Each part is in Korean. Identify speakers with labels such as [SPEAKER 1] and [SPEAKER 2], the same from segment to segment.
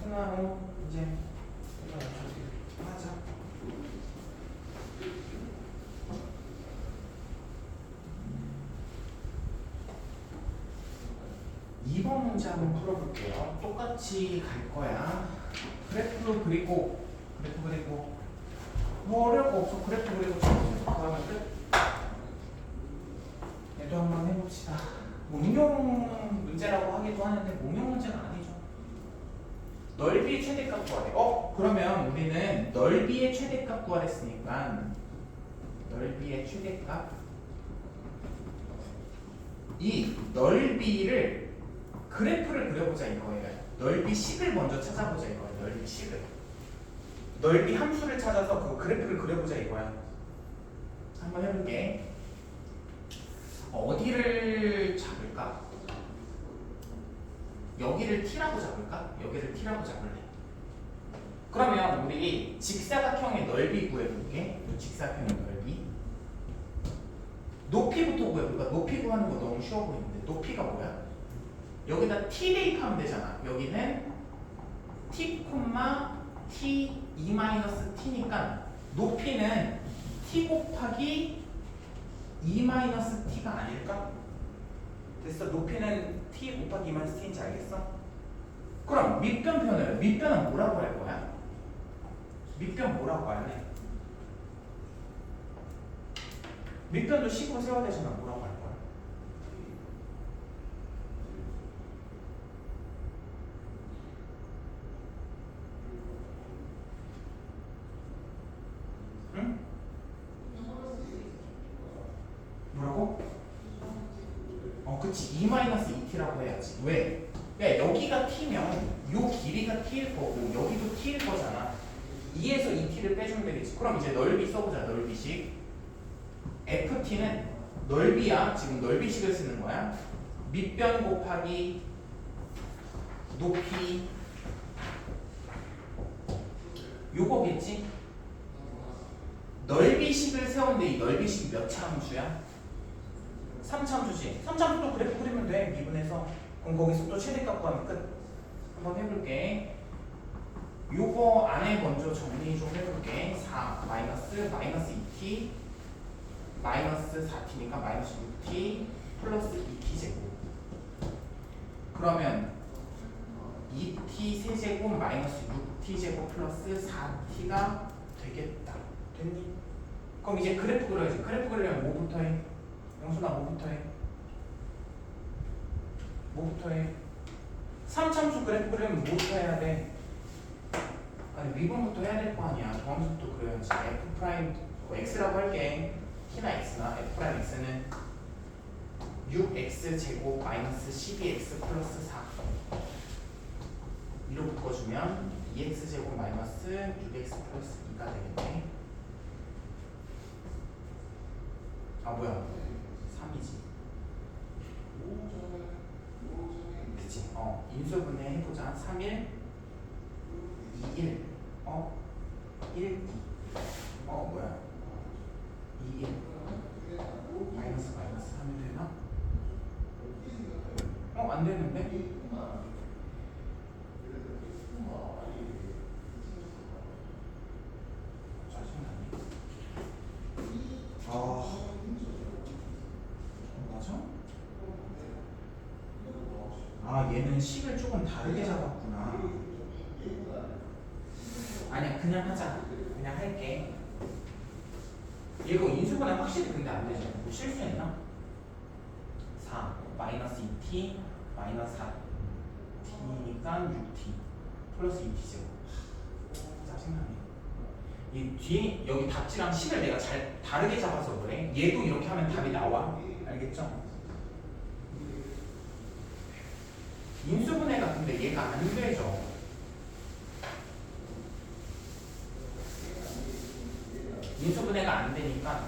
[SPEAKER 1] 끝나고 이제 하자. 2번 문제 한번 풀어볼게요. 똑같이 갈 거야. 그래프 그리고 뭐 어려울 거 없어. 그래프 그리고 그러면 끝. 얘도 한번 해봅시다. 응용 문제라고 하기도 하는데 응용 문제는 아니죠. 넓이의 최대값 구하래. 그러면 우리는 넓이의 최대값 구하랬으니까 넓이의 최대값, 이 넓이를 그래프를 그려보자 이거예요. 넓이식을 먼저 찾아보자 이거예요. 넓이식을, 넓이 함수를 찾아서 그 그래프를 그려보자 이거야. 한번 해볼게. 어디를 잡을까? 여기를 t라고 잡을까? 여기를 t라고 잡을래. 그러면 우리 직사각형의 넓이 구해볼게. 직사각형의 넓이. 높이부터 구해볼까? 높이 구하는 거 너무 쉬워 보이는데 높이가 뭐야? 여기다 t 대입하면 되잖아. 여기는 t, t, e-t니까 높이는 t 곱하기 e-t가 아닐까? 됐어. 높이는 t 곱하기 e-t인지 알겠어? 그럼 밑변편을, 밑변은 뭐라고 할 거야? 밑변 뭐라고 할래? 밑변도 식으로 세워야 되잖아. 뭐라고 할 거야? 응? 뭐라고? 그치. e-2t라고 해야지. 왜? 야, 여기가 t면 요 길이가 t일 거고 여기도 t일 거잖아. 2에서 2t를 빼주면 되겠지. 그럼 이제 넓이 써보자. 넓이식. ft는 넓이야. 지금 넓이식을 쓰는 거야. 밑변 곱하기 높이, 요거겠지? 넓이식을 세웠는데 이 넓이식이 몇 차 함수야? 3차 함수지. 3차 함수도 그래프 그리면 돼. 미분해서. 그럼 거기서 또 최대값 구하면 끝. 한번 해볼게. 요거 안에 먼저 정리 좀 해볼게. 4 마이너스 2t 마이너스 4t니까 마이너스 6t 플러스 2t 제곱. 그러면 2t 세제곱 마이너스 6t 제곱 플러스 4t가 되겠다. 됐니? 그럼 이제 그래프 그려야지. 그래프 그리려면 뭐부터 해? 영순아 뭐부터 해? 뭐부터 해? 3참수 그래프 그리려면 뭐부터 해야 돼? 아니 미분부터 해야 될 거 아니야. 더함수부터 그려야지. f 프라임 x라고 할게. t나 x나 f 프라임 x는 6x 제곱 마이너스 12x 플러스 4 이로 묶어주면 2x 제곱 마이너스 6x 플러스 2가 되겠네. 아 뭐야 3이지. 그치. 인수분해 해보자. 3, 1 2, 1 1, 2 뭐야 2, 1 마이너스 하면 되나? 안 되는데? 짜증나네. 맞아? 얘는 식을 조금 다르게 잡았구나. 아니야 그냥 하자. 그냥 할게. 이거 인수분해 확실히 근데 안 되잖아. 뭐 실수했나? 4 마이너스 2t 마이너스 4t니까 6t 플러스 2t 제곱. 짜증나네. 이 뒤에 여기 답지랑 식을 내가 잘 다르게 잡아서 그래. 얘도 이렇게 하면 답이 나와. 알겠죠? 인수분해가 근데 얘가 안 되죠. 인수분해가 안 되니까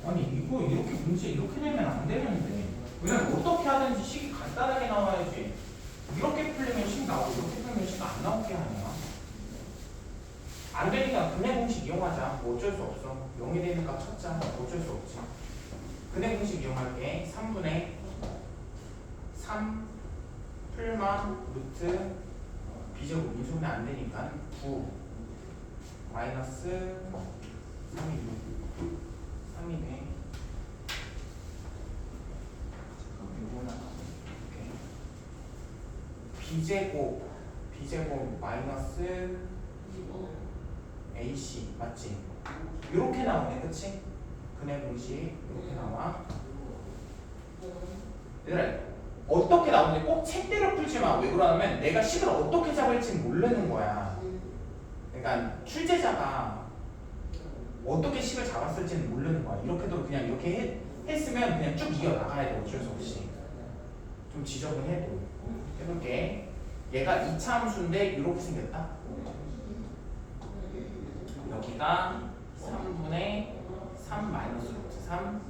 [SPEAKER 1] 아니 이거 이렇게 문제 이렇게 내면 안 되는데. 왜냐면 어떻게 하든지 식이 간단하게 나와야지. 이렇게 풀리면 식 나오고 이렇게 풀리면 식 안 나오게 하냐. 안 되니까 근해 공식 이용하자. 뭐 어쩔 수 없어. 0이 되니까 찾자. 어쩔 수 없지. 근해 공식 이용할게. 3분의 3 풀만 루트 b제곱 인수분해 안 되니까 9 마이너스 3이네. 요거는 이렇게 b제곱 마이너스 ac 맞지? 이렇게 나오네, 그치? 근의 공식 이렇게 나와. 얘들아 어떻게 나오는지 꼭 책대로 풀지 마. 왜 그러냐면 내가 식을 어떻게 잡을지 모르는 거야. 그러니까 출제자가 어떻게 식을 잡았을지는 모르는 거야. 이렇게도 그냥 이렇게 했으면 그냥 쭉 이어나가야 돼. 어쩔 수 없이. 좀 지저분해도. 해볼게. 얘가 2차 함수인데 이렇게 생겼다. 여기가 3분의 3 마이너스 루트 3,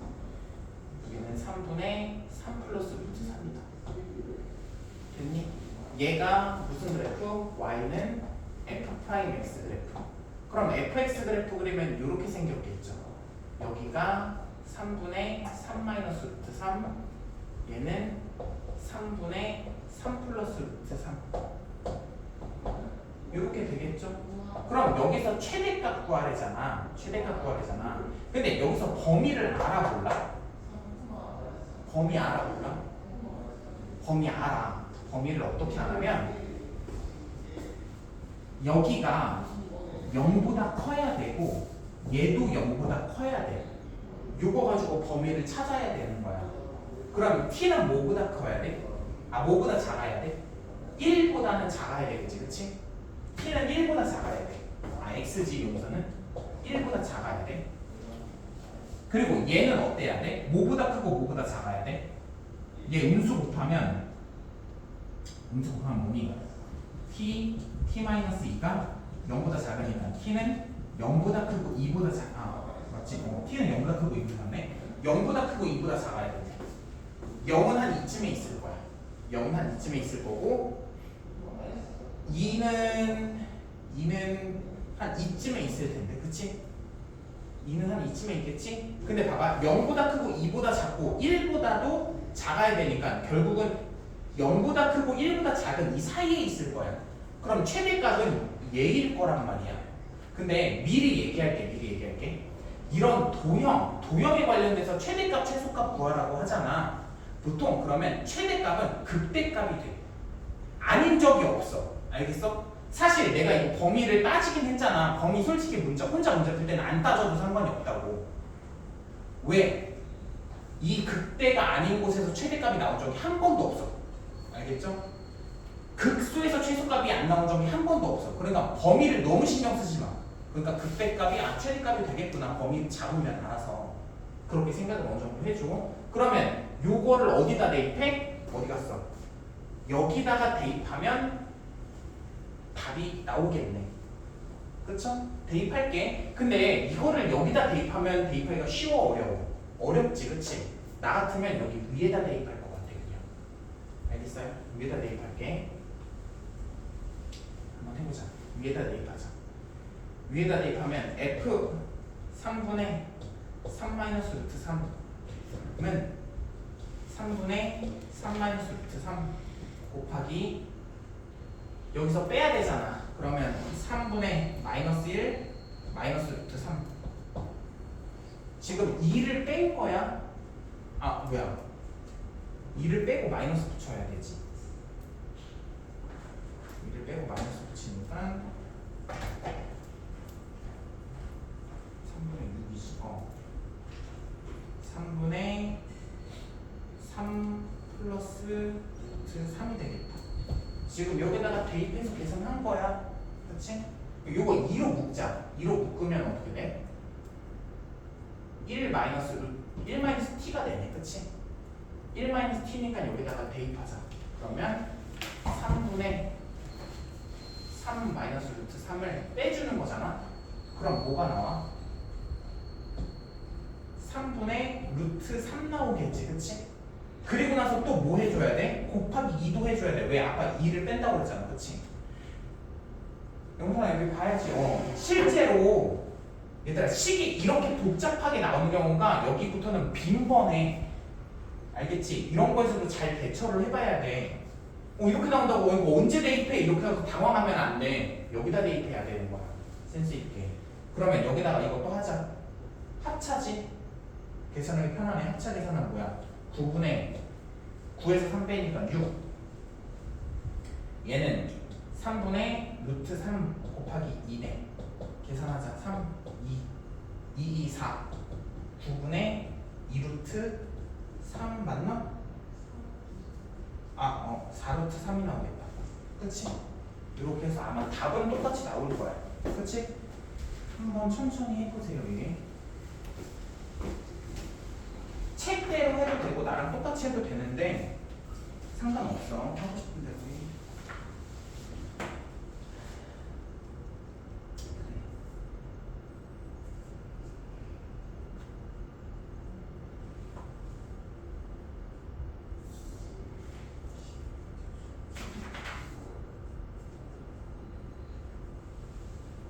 [SPEAKER 1] 여기는 3분의 3 플러스 루트 3이다. 됐니? 얘가 무슨 그래프? y는 f'x 그래프. 그럼 fx 그래프 그리면 이렇게 생겼겠죠. 여기가 3분의 3 마이너스 루트 3, 얘는 3분의 3 플러스 루트 3. 이렇게 되겠죠? 그럼 여기서 최대값 구하래잖아. 최대값 구하래잖아. 근데 여기서 범위를 알아볼라? 범위 알아볼라? 범위 알아. 범위를 어떻게 하냐면 여기가 0보다 커야 되고 얘도 0보다 커야 돼. 요거 가지고 범위를 찾아야 되는 거야. 그럼 t는 뭐보다 커야 돼? 뭐보다 작아야 돼? 1보다는 작아야 되겠지, 그치? t는 1보다 작아야 돼. xg 용서는 1보다 작아야 돼. 그리고 얘는 어때야 돼? 뭐보다 크고 뭐보다 작아야 돼? 얘 음수 곱하면 뭐니? t-2가 0보다 작으니까 t는 0보다 크고 2보다 맞지? t는 0보다 크고 2보다 작네. 0보다 크고 2보다 작아야 돼. 0은 한 이쯤에 있을 거야. 0은 한 이쯤에 있을 거고 2는 한 이쯤에 있을 텐데, 그치? 2는 한 이쯤에 있겠지? 근데 봐봐, 0보다 크고 2보다 작고 1보다도 작아야 되니까 결국은 0보다 크고 1보다 작은 이 사이에 있을 거야. 그럼 최대값은 얘일 거란 말이야. 근데 미리 얘기할게. 이런 도형에 관련돼서 최대값, 최소값 구하라고 하잖아. 보통 그러면 최대값은 극대값이 돼. 아닌 적이 없어. 알겠어? 사실 내가 이 범위를 따지긴 했잖아. 범위 솔직히 혼자 문제 풀 때는 안 따져도 상관이 없다고. 왜? 이 극대가 아닌 곳에서 최대값이 나온 적이 한 번도 없어. 알겠죠? 극수에서 최소값이 안 나온 적이 한 번도 없어. 그러니까 범위를 너무 신경 쓰지 마. 그러니까 극대값이 최대값이 되겠구나. 범위 잡으면 알아서. 그렇게 생각을 어느 정도 해줘. 그러면 요거를 어디다 대입해? 어디 갔어? 여기다가 대입하면 답이 나오겠네. 그쵸? 대입할게. 근데 이거를 여기다 대입하면 대입하기가 쉬워, 어려워? 어렵지, 그치? 나 같으면 여기 위에다 대입할 것 같아, 그냥. 알겠어요? 위에다 대입할게. 한번 해보자. 위에다 대입하자. 위에다 대입하면 f 3분의 3 마이너스 루트 3은 3분의 3 마이너스 루트 3 곱하기 여기서 빼야 되잖아. 그러면 3분의 마이너스 1 마이너스 루트 3. 지금 2를 뺀 거야? 뭐야? 2를 빼고 마이너스 붙여야 되지. 2를 빼고 마이너스 붙이니까 3분의 6이지. 3분의 3 플러스 루트 3이 되겠다. 지금 여기다가 대입해서 계산한 거야. 그치? 요거 2로 묶자. 2로 묶으면 어떻게 돼? 1 마이너스 t가 되네. 그치? 1 마이너스 t니까 여기다가 대입하자. 그러면 3분의 3 마이너스 루트 3을 빼주는 거잖아. 그럼 뭐가 나와? 3분의 루트 3 나오겠지. 그치? 그리고 나서 또 뭐 해줘야 돼? 곱하기 2도 해줘야 돼. 왜? 아까 2를 뺀다고 그랬잖아. 그치? 영상아 여기 봐야지. 실제로 얘들아 식이 이렇게 복잡하게 나오는 경우가 여기부터는 빈번해. 알겠지? 이런 거에서도 잘 대처를 해봐야 돼. 이렇게 나온다고 이거 언제 대입해? 이렇게 해서 당황하면 안 돼. 여기다 대입해야 되는 거야. 센스 있게. 그러면 여기다가 이것도 하자. 합차지. 계산하기 편하네. 합차 계산은 뭐야? 9분의 9에서 3 빼니까 6. 얘는 3분의 루트 3 곱하기 2네. 계산하자. 3, 2, 4. 9분의 2루트 3 맞나? 4루트 3이 나오겠다. 그치? 이렇게 해서 아마 답은 똑같이 나올 거야. 그치? 한번 천천히 해보세요. 이게 책대로 해도 되고 나랑 똑같이 해도 되는데 상관없어. 하고 싶은 대로 해.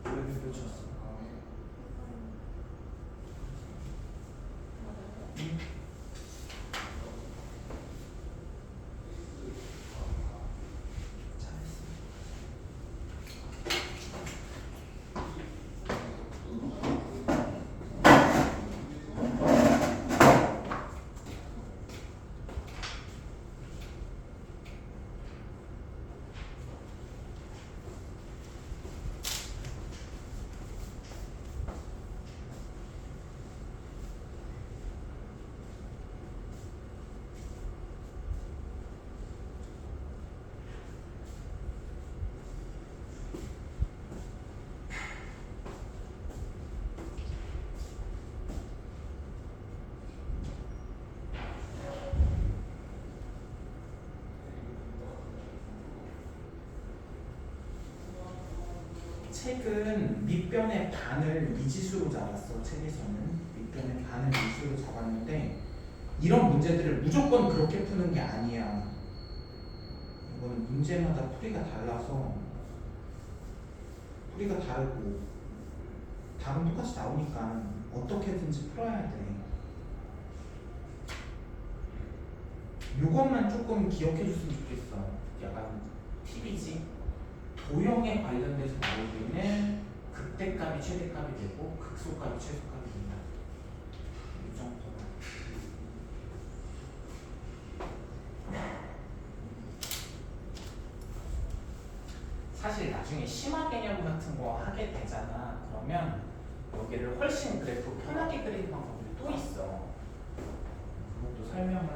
[SPEAKER 1] 왜 쳤어? 책은 밑변의 반을 미지수로 잡았어. 책에서는 밑변의 반을 미지수로 잡았는데 이런 문제들을 무조건 그렇게 푸는 게 아니야. 이거는 문제마다 풀이가 달라서 풀이가 다르고 답은 똑같이 나오니까 어떻게든지 풀어야 돼. 이것만 조금 기억해 줬으면 좋겠어. 약간 팁이지. 도형에 관련돼서 나올 때는 극대값이 최대값이 되고 극소값이 최소값이 된다. 이 정도만. 사실 나중에 심화 개념 같은 거 하게 되잖아. 그러면 여기를 훨씬 그래프 편하게 그리는 방법이 또 있어. 그것도 설명을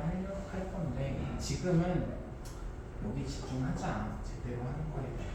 [SPEAKER 1] 할 건데 지금은 여기 집중하자. 제대로 하는 거에.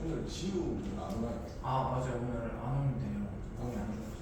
[SPEAKER 2] 오늘 지우 안 오나요?
[SPEAKER 1] 아 맞아요. 오늘 안 오는데요. 몸이 안 좋아서.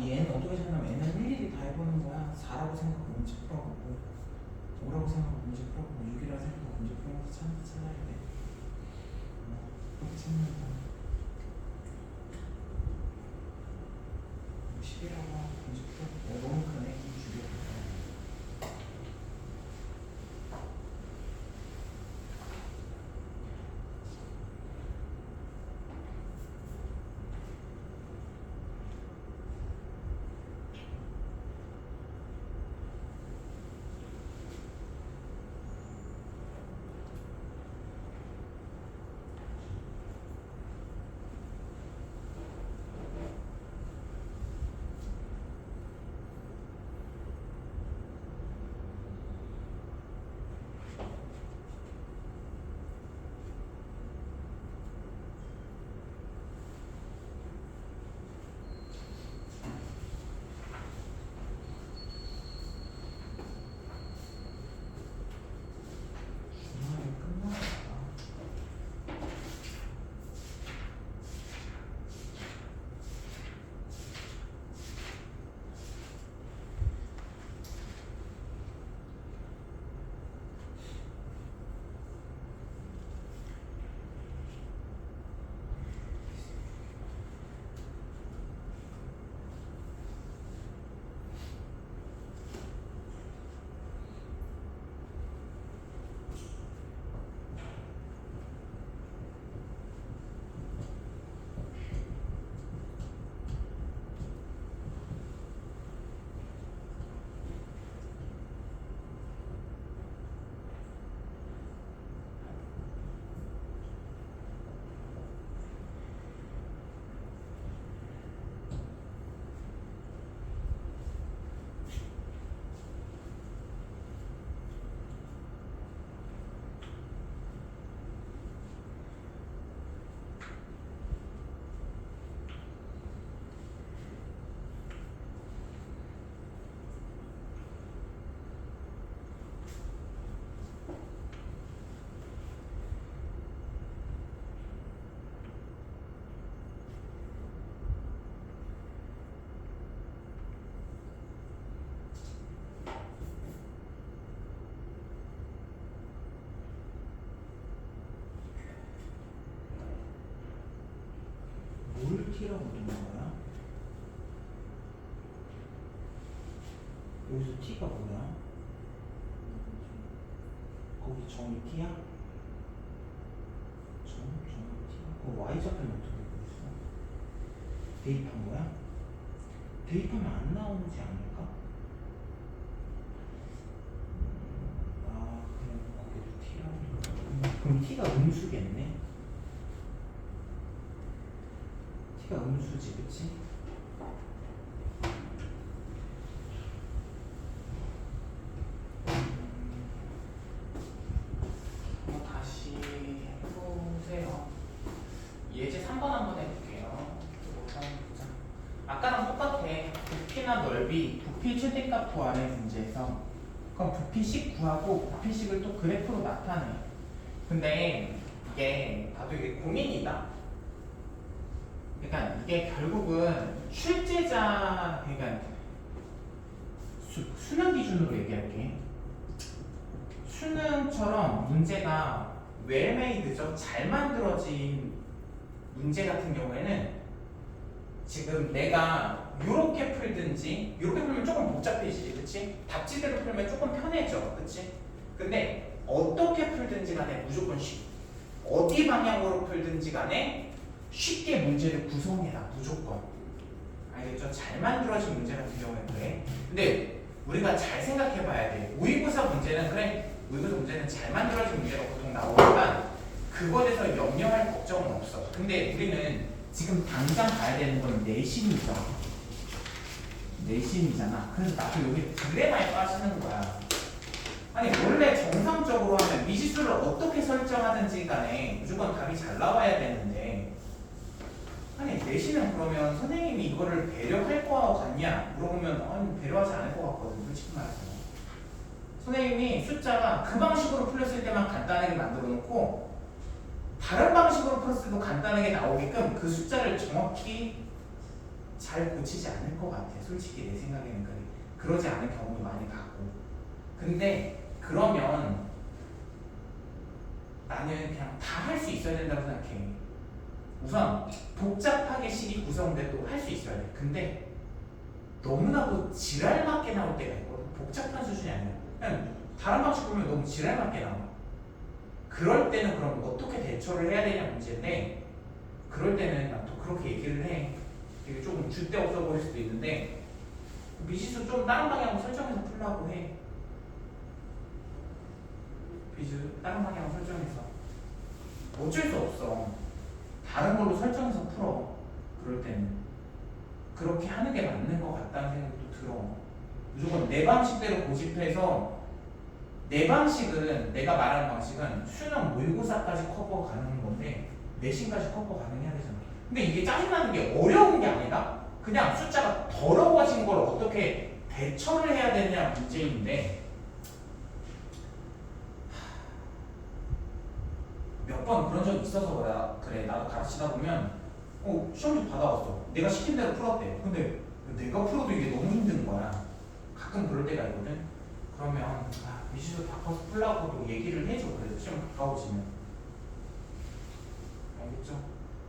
[SPEAKER 1] 이 n은 어떻게 생각하면 n은 일일이 다 해보는 거야. 4라고 생각하고 문제 풀어보고 5라고 생각하고 문제 풀어보고 6이라고 생각하고 문제 풀어보고 찾아야 돼. 그렇게 찾는 거야. 10이라고 하고 문제 풀어보고 너무 크네. 좀 줄여. 뭘 t라고 부르는 거야? 여기서 t가 뭐야? 거기 정이 t야? 정이 t야? 그 y좌표는 어떻게 되고 있어? 대입한 거야? 대입하면 안 나오지 않을까? 그냥 거기도 t라고. 그럼 t가 음수겠네? t가 음수지, 그치? 다시 해보세요. 예제 3번 한번 해볼게요. 아까랑 똑같아. 부피나 넓이, 부피 최대값 구하는 문제에서 그럼 부피식 구하고 부피식을 또 그래프로 나타내. 근데 이게 나도 이게 고민이다. 그러니까 이게 결국은 출제자, 그러니까 수능 기준으로 얘기할게. 수능처럼 문제가 웰메이드죠. 잘 만들어진 문제 같은 경우에는 지금 내가 요렇게 풀든지 요렇게 풀면 조금 복잡해지지, 그치? 답지대로 풀면 조금 편해져, 그치? 근데 어떻게 풀든지 간에 무조건 어디 방향으로 풀든지 간에 쉽게 문제를 구성해라, 무조건. 알겠죠? 잘 만들어진 문제 같은 경우에 그래. 근데 우리가 잘 생각해 봐야 돼. 모의고사 문제는 그래, 모의고사 문제는 잘 만들어진 문제가 보통 나오니까 그거에 대해서 염려할 걱정은 없어. 근데 우리는 지금 당장 봐야 되는 건 내신이죠. 내신이잖아. 그래서 나도 여기 딜레마에 빠지는 거야. 아니 원래 정상적으로 하면 미지수를 어떻게 설정하든지 간에 무조건 답이 잘 나와야 되는데, 아니 내신은 그러면 선생님이 이거를 배려할 거 같냐 물어보면 아니 배려하지 않을 것 같거든, 솔직히 말해서. 선생님이 숫자가 그 방식으로 풀렸을 때만 간단하게 만들어 놓고 다른 방식으로 풀었을 때도 간단하게 나오게끔 그 숫자를 정확히 잘 고치지 않을 것 같아, 솔직히 내 생각에는. 그래, 그러지 않은 경우도 많이 봤고. 근데 그러면 나는 그냥 다 할 수 있어야 된다고 생각해. 우선 복잡하게 식이 구성돼도 할 수 있어야 돼. 근데 너무나도 지랄맞게 나올 때가 있거든. 복잡한 수준이 아니라 그냥 다른 방식 보면 너무 지랄맞게 나와. 그럴 때는 그럼 어떻게 대처를 해야 되냐 문제인데, 그럴 때는 난 또 그렇게 얘기를 해. 이게 조금 줏대 없어 보일 수도 있는데 미지수 좀 다른 방향으로 설정해서 풀라고 해. 미지수 다른 방향으로 설정해서 어쩔 수 없어. 다른 걸로 설정해서 풀어. 그럴 때는 그렇게 하는 게 맞는 것 같다는 생각도 들어. 무조건 내 방식대로 고집해서, 내 방식은, 내가 말하는 방식은 수능 모의고사까지 커버 가능한 건데 내신까지 커버 가능해야 되잖아. 근데 이게 짜증나는 게 어려운 게 아니라 그냥 숫자가 더러워진 걸 어떻게 대처를 해야 되냐 문제인데, 몇 번 그런 적 있어서 그래. 나도 가르치다 보면 시험지 받아왔어. 내가 시킨 대로 풀었대. 근데 내가 풀어도 이게 너무 힘든 거야. 가끔 그럴 때가 있거든. 그러면 미지수 바꿔서 풀라고도 얘기를 해줘. 그래서 시험 가까워지면. 알겠죠?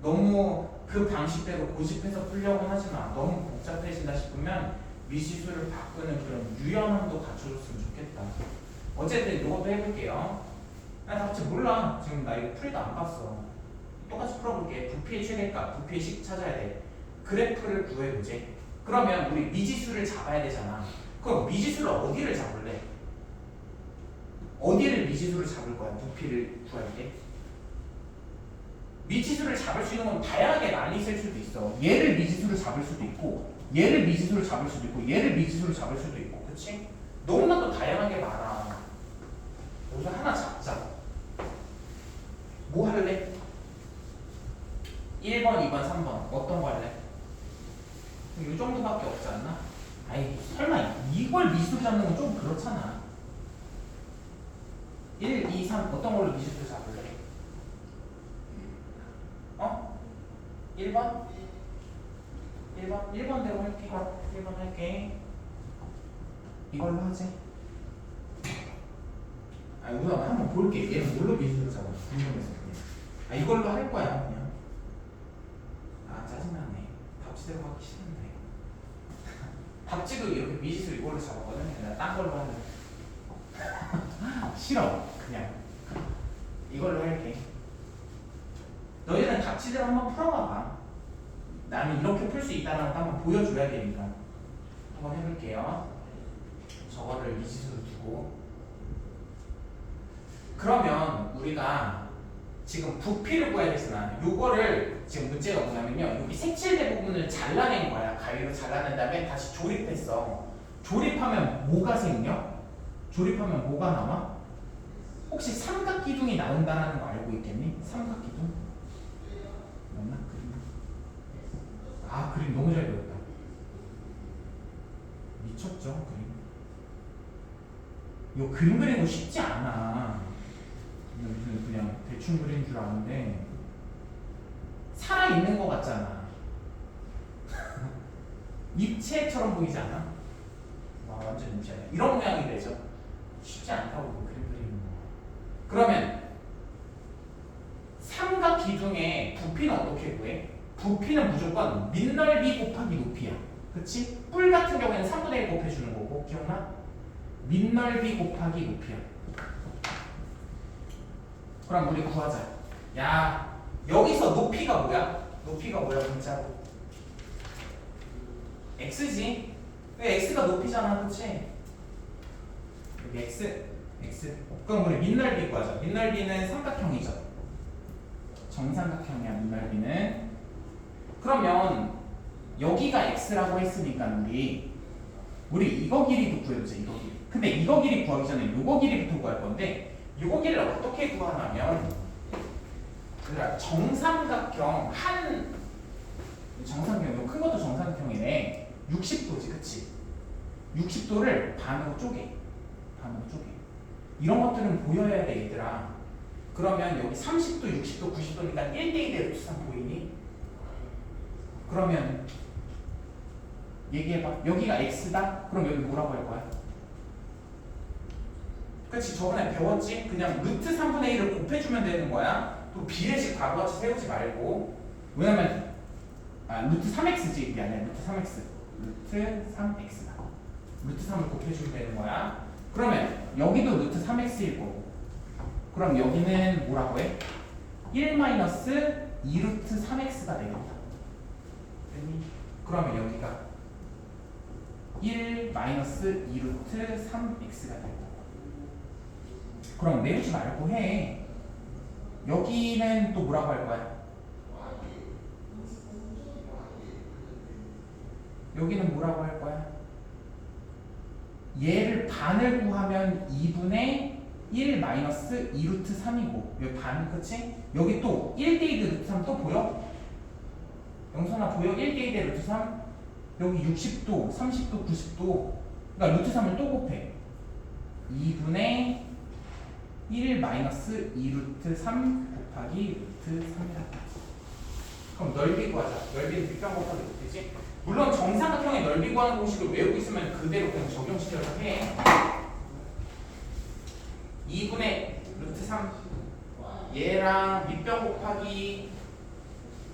[SPEAKER 1] 너무 그 방식대로 고집해서 풀려고 하지 마. 너무 복잡해진다 싶으면 미지수를 바꾸는 그런 유연함도 갖춰줬으면 좋겠다. 어쨌든 이것도 해볼게요. 나 답지 몰라. 지금 나 이거 풀이도 안 봤어. 똑같이 풀어볼게. 부피의 최대값, 부피의 식 찾아야 돼. 그래프를 구해보지. 그러면 우리 미지수를 잡아야 되잖아. 그럼 미지수를 어디를 잡을래? 어디를 미지수를 잡을 거야? 부피를 구할 때? 미지수를 잡을 수 있는 건 다양하게 많이 있을 수도 있어. 얘를 미지수를 잡을 수도 있고, 얘를 미지수를 잡을 수도 있고, 얘를 미지수를 잡을 수도 있고, 그치? 너무나도 다양하게 많아. 여기서 하나 잡자. 뭐 할래? 1번, 2번, 3번 어떤 거 할래? 이 정도밖에 없지 않나? 아이 설마 이걸 미지수로 잡는 건 좀 그렇잖아. 1, 2, 3 어떤 걸로 미지수를 잡을래? 1번? 1번대로 할게. 1번 할게. 이걸로 하지. 우선 한번 볼게. 얘는 뭘로 미지수를 잡아? 궁금해서 그냥. 이걸로 할 거야 그냥. 짜증나네. 답지대로 하기 싫은데. 답지도 이렇게 미지수 이걸로 잡았거든. 내가 딴 걸로 하는. 싫어. 그냥 이걸로 할게. 너희는 답지대로 한번 풀어봐봐. 나는 이렇게 풀 수 있다는 걸 한번 보여줘야 되니까. 한번 해볼게요. 저거를 미지수로 두고. 그러면 우리가 지금 부피를 구해야 되잖아. 요거를 지금 문제가 뭐냐면요. 여기 색칠대 부분을 잘라낸 거야. 가위로 잘라낸 다음에 다시 조립했어. 조립하면 뭐가 생겨? 조립하면 뭐가 나와? 혹시 삼각기둥이 나온다는 거 알고 있겠니? 삼각기둥? 맞나? 그림. 그림 너무 잘 그렸다. 미쳤죠? 그림. 이거 그림 그리는 거 쉽지 않아. 그냥 대충 그린 줄 아는데 살아있는 것 같잖아. 입체처럼 보이지 않아? 와 완전 입체야. 이런 모양이 되죠. 쉽지 않다고 그림 그리는 거. 그러면 삼각 기둥의 부피는 어떻게 구해? 부피는 무조건 밑넓이 곱하기 높이야. 그치? 뿔 같은 경우에는 3분의 1 곱해주는 거고 기억나? 밑넓이 곱하기 높이야. 그럼 우리 구하자. 야 여기서 높이가 뭐야? 높이가 뭐야 문자로? x지? 왜 x가 높이잖아 그치? 여기 x 그럼 우리 밑넓이 구하자. 밑넓이는 삼각형이죠. 정삼각형이야 밑넓이는. 그러면 여기가 x라고 했으니까 우리 이거 길이도 구해보자. 이거 길이. 근데 이거 길이 구하기 전에 이거 길이부터 구할 건데 이거 길이를 어떻게 구하냐면 그러니까 정삼각형 정삼각형 큰 것도 정삼각형이네. 60도지 그치? 60도를 반으로 쪼개. 이런 것들은 보여야 돼 얘들아. 그러면 여기 30도, 60도, 90도니까 1대1의 루트 3 보이니? 그러면 얘기해봐. 여기가 x다? 그럼 여기 뭐라고 할 거야? 그치 저번에 배웠지? 그냥 루트 3분의 1을 곱해주면 되는 거야. 또 비례식 바로같이 세우지 말고. 왜냐면 루트 3x지 이게 아니야. 루트 3x 루트 3x다. 루트 3을 곱해주면 되는 거야. 그러면 여기도 루트 3x일 거고. 그럼 여기는 뭐라고 해? 1 마이너스 2 루트 3x가 되겠다. 됐니? 그러면 여기가 1 마이너스 2 루트 3x가 되고. 그럼 내리지 말고 해. 여기는 또 뭐라고 할 거야? 여기는 뭐라고 할 거야? 얘를 반을 구하면 2분의 1 마이너스 2 루트 3이고 여기 반 그치? 여기 또 1대2 루트 3 또 보여? 영선아 보여? 1대2 루트 3 여기 60도, 30도, 90도 그러니까 루트 3을 또 곱해 2분의 1 마이너스 2 루트 3 곱하기 루트 3이다. 그럼 넓이 구하자. 넓이는 밑변 곱하기 높이지? 물론 정삼각형의 넓이 구하는 공식을 외우고 있으면 그대로 그냥 적용시켜서 해. 2분의 루트 3 얘랑 밑변 곱하기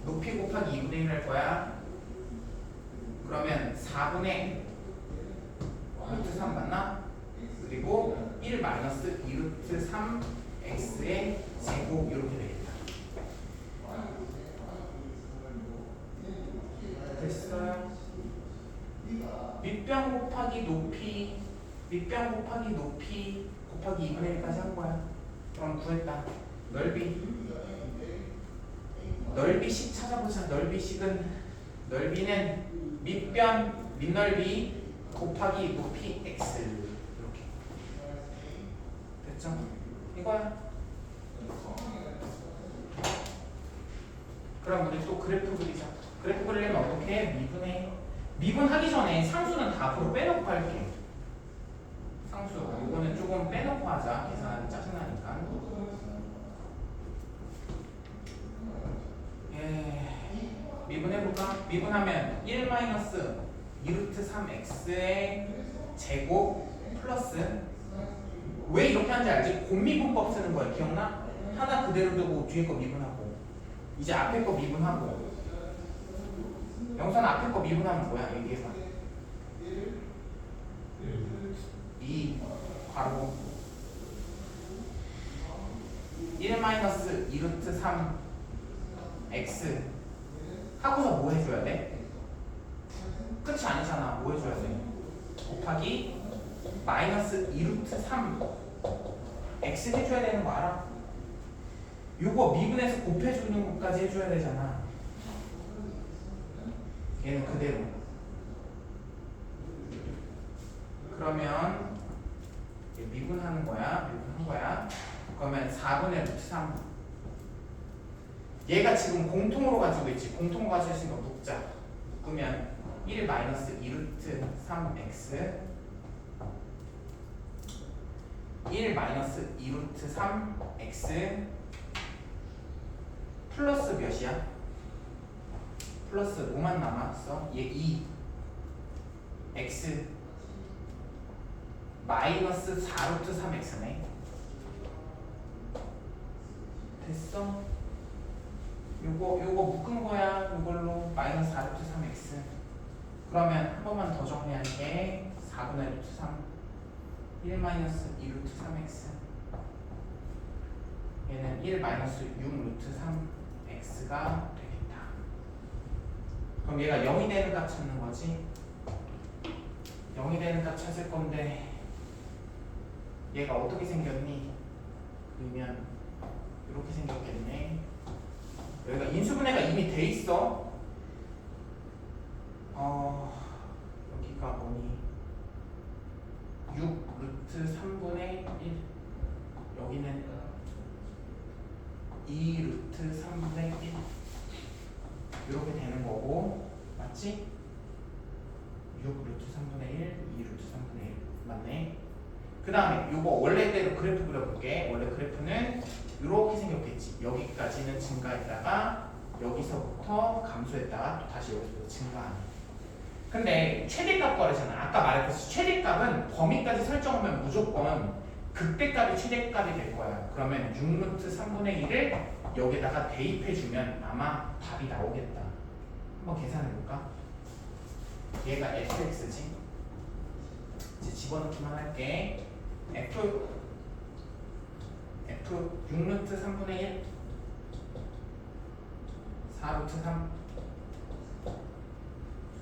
[SPEAKER 1] 높이 곱하기 2분의 1 할 거야. 그러면 4분의 루트 3 맞나? 그리고 1 마이너스 2 루트 3 x의 제곱 이렇게 되겠다. 됐어요? 밑변 곱하기 높이 곱하기 2분의 1까지 한 거야. 그럼 구했다. 넓이식 찾아보자. 넓이는 밑넓이 곱하기 높이 x 이렇게 됐죠? 이거야. 그럼 우리 또 그래프 그리자. 그래프 그리려면 어떻게 해? 미분하기 전에 상수는 다 앞으로 빼놓고 할게. 상수 이거는 조금 빼놓고 하자. 계산하기 짜증나니까. 미분해볼까? 미분하면 1 마이너스 2 루트 3x의 제곱 플러스 왜 이렇게 하는지 알지? 곱미분법 쓰는 거야. 기억나? 하나 그대로 두고 뒤에 거 미분하고 이제 앞에 거 미분하고. 영선 앞에 거 미분하면 뭐야? 얘기해봐. 2 괄호 1 마이너스 2 루트 3 x 하고서 뭐 해줘야 돼? 끝이 아니잖아. 뭐 해줘야 돼? 곱하기 마이너스 2 루트 3 x 해줘야 되는 거 알아? 요거 미분해서 곱해주는 것까지 해줘야 되잖아. 얘는 그대로. 그러면 미분하는 거야. 그러면 4분의 루트 3 얘가 지금 공통으로 가지고 있지. 공통으로 가지고 있으니까 묶자. 묶으면 1 마이너스 2 루트 3x 1 마이너스 2 루트 3x 플러스 몇이야? 플러스 5만 남았어. 얘 2 x 마이너스 4 루트 3x네. 됐어? 요거 묶은 거야. 이걸로 마이너스 4 루트 3x 그러면 한 번만 더 정리할게. 4분의 루트 3 1 마이너스 2 루트 3x 얘는 1 마이너스 6 루트 3x가 되겠다. 그럼 얘가 0이 되는 값 찾는 거지. 0이 되는 값 찾을 건데 얘가 어떻게 생겼니? 그러면 이렇게 생겼겠네. 여기가 인수분해가 이미 돼 있어. 여기가 뭐니? 6 루트 3분의 1 여기는 2 루트 3분의 1 이렇게 되는 거고 맞지? 6 루트 3분의 1 2 루트 3분의 1 맞네. 그 다음에 요거 원래대로 그래프 그려볼게. 원래 그래프는 이렇게 생겼겠지. 여기까지는 증가했다가 여기서부터 감소했다가 또 다시 여기서부터 증가하네. 근데 최대값 구하려잖아. 아까 말했듯이 최대값은 범위까지 설정하면 무조건 극대값이 최대값이 될 거야. 그러면 6루트 3분의 1을 여기다가 대입해주면 아마 답이 나오겠다. 한번 계산해볼까? 얘가 fx지. 이제 집어넣기만 할게. f 6루트 3분의 1 4루트 3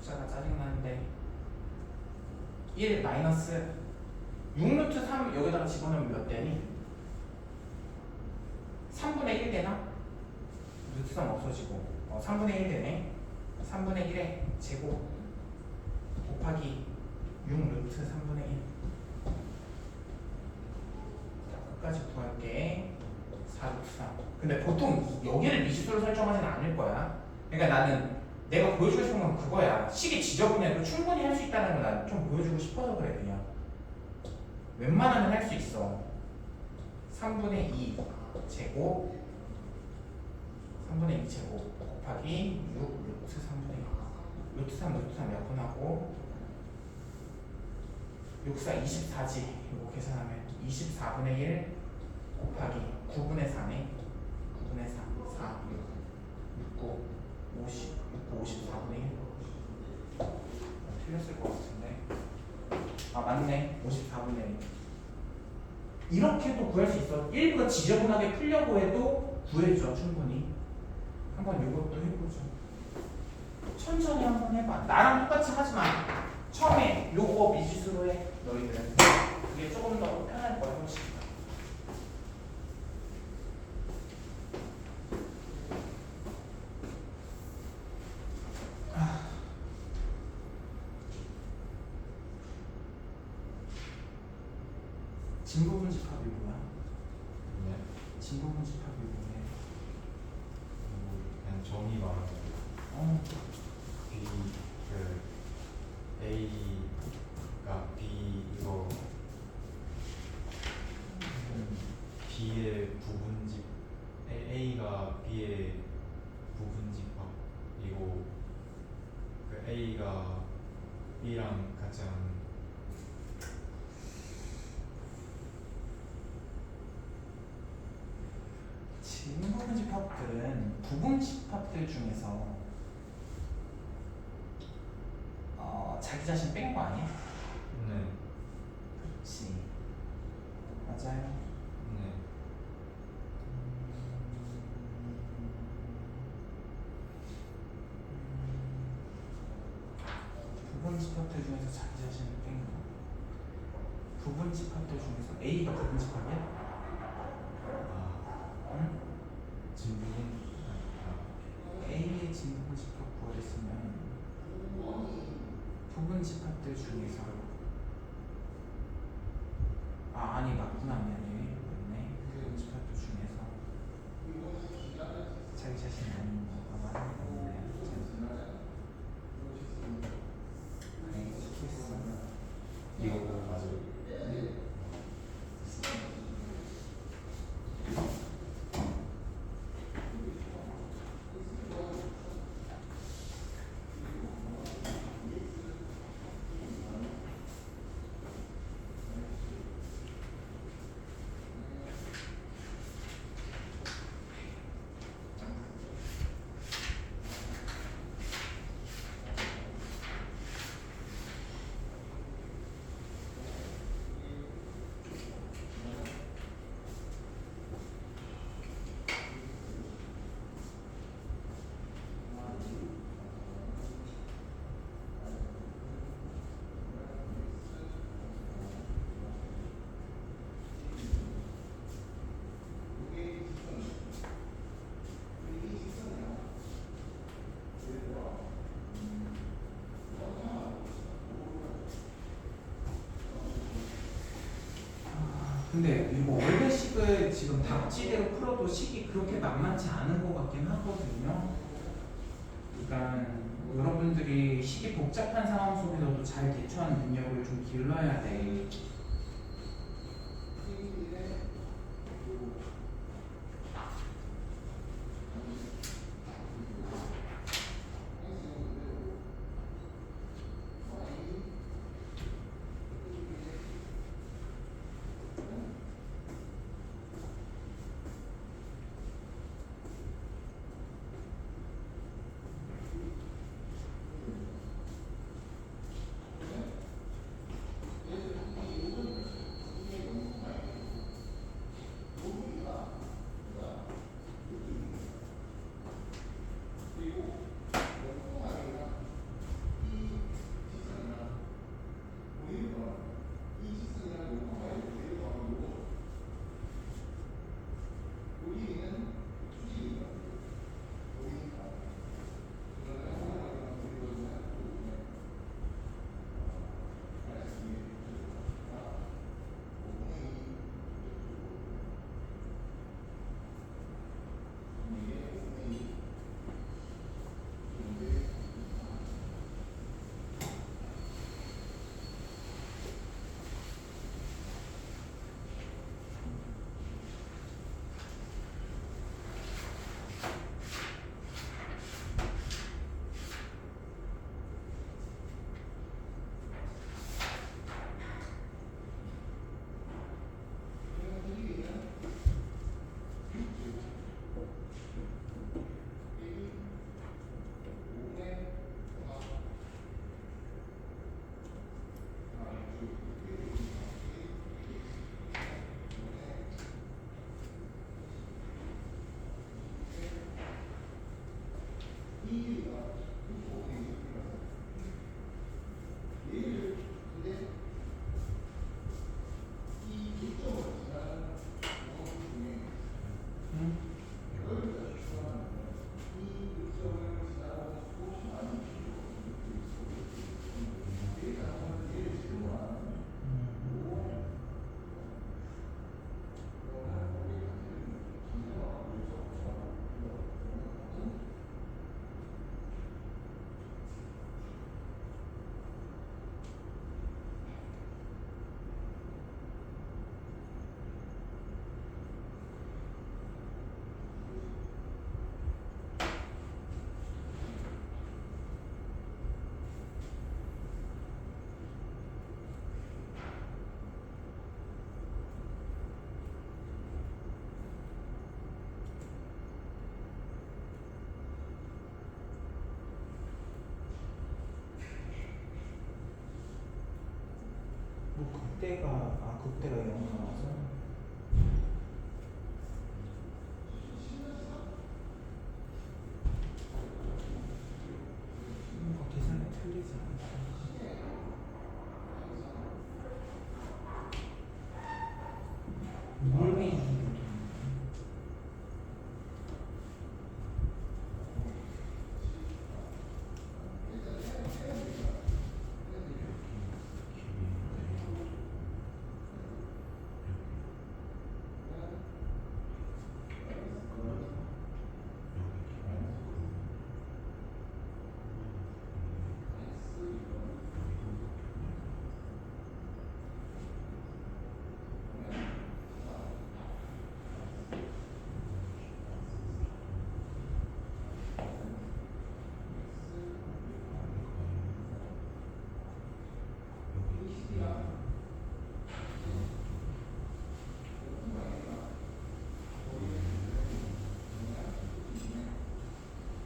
[SPEAKER 1] 숫자가 짜증나는데 1 마이너스 6루트 3 여기다가 집어넣으면 몇 되니? 3분의 1 되나? 루트 3 없어지고 3분의 1 되네. 3분의 1의 제곱 곱하기 6루트 3분의 1 끝까지 구할게. 4루트 3 근데 보통 여기를 미지수로 설정하지는 않을 거야. 그러니까 나는 내가 보여주고 싶은 건 그거야. 식이 지저분해도 충분히 할 수 있다는 걸 난 좀 보여주고 싶어서 그래. 그냥 웬만하면 할 수 있어. 3분의 2 제곱 3분의 2 제곱 곱하기 6 루트 3분의 2 루트 3 루트 3 약분하고 6사 24지. 이거 계산하면 24분의 1 곱하기 9분의 4네. 9분의 4 4 6 9 50 6 9 54분의 1 틀렸을 것 같은데. 아 맞네. 54분의 1 이렇게도 구할 수 있어. 일부러 지저분하게 풀려고 해도 구해줘. 충분히. 한번 이것도 해보죠. 천천히 한번 해봐. 나랑 똑같이 하지 마. 처음에 요거 미지수로 해. 너희들은 그게 조금 더 편할 거야. 훨씬. 진부분 집합이 뭐야?
[SPEAKER 2] 네.
[SPEAKER 1] 진부분 집합이 뭐야?
[SPEAKER 2] 그냥 정의 말하는 B 그 A가 B 이거 B의 부분집 A가 B의 부분집합이고 그 A가 B랑 같이 하는
[SPEAKER 1] 진부분 집합들은 부분 집합들 중에서 자기 자신 뺀 거 아니야?
[SPEAKER 2] 네.
[SPEAKER 1] 그렇지. 맞아요.
[SPEAKER 2] 네.
[SPEAKER 1] 부분 집합들 중에서 자기 자신을 뺀 거. 부분 집합들 중에서 A가 부분 집합이야?
[SPEAKER 2] 아
[SPEAKER 1] 응?
[SPEAKER 2] 진부분
[SPEAKER 1] A의 진부분 집합 구하랬으면 부분 집합들 중에서 아니 맞구나. 미안해. 맞네. 부분 집합들 중에서 자기 자신이 아닌 거가 맞네. 됐어.
[SPEAKER 2] 이거 맞아요.
[SPEAKER 1] 근데 이거 원래식을 지금 답지대로 풀어도 식이 그렇게 만만치 않은 것 같긴 하거든요. 그러니까 여러분들이 식이 복잡한 상황 속에서도 잘 대처하는 능력을 좀 길러야 돼. 뭐 극대가 0 나와서 뭔가 계산이 틀리지 않다. 뭘 빼는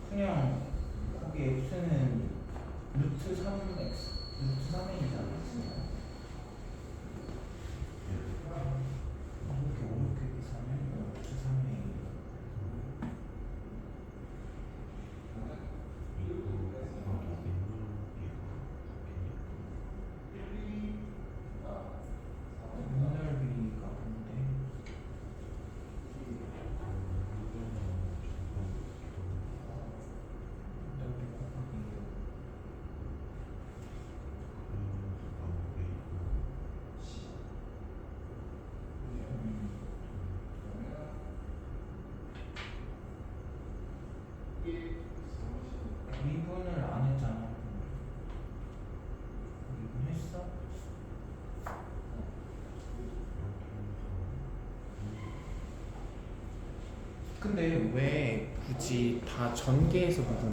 [SPEAKER 1] 그냥 거기 x는 루트 3x 루트 3n이잖아. 이렇게 어렵게 계산해. 루트 3n 분열비가 뭔데? 분열비 곱하기 근데 왜 굳이 다 전개해서 부분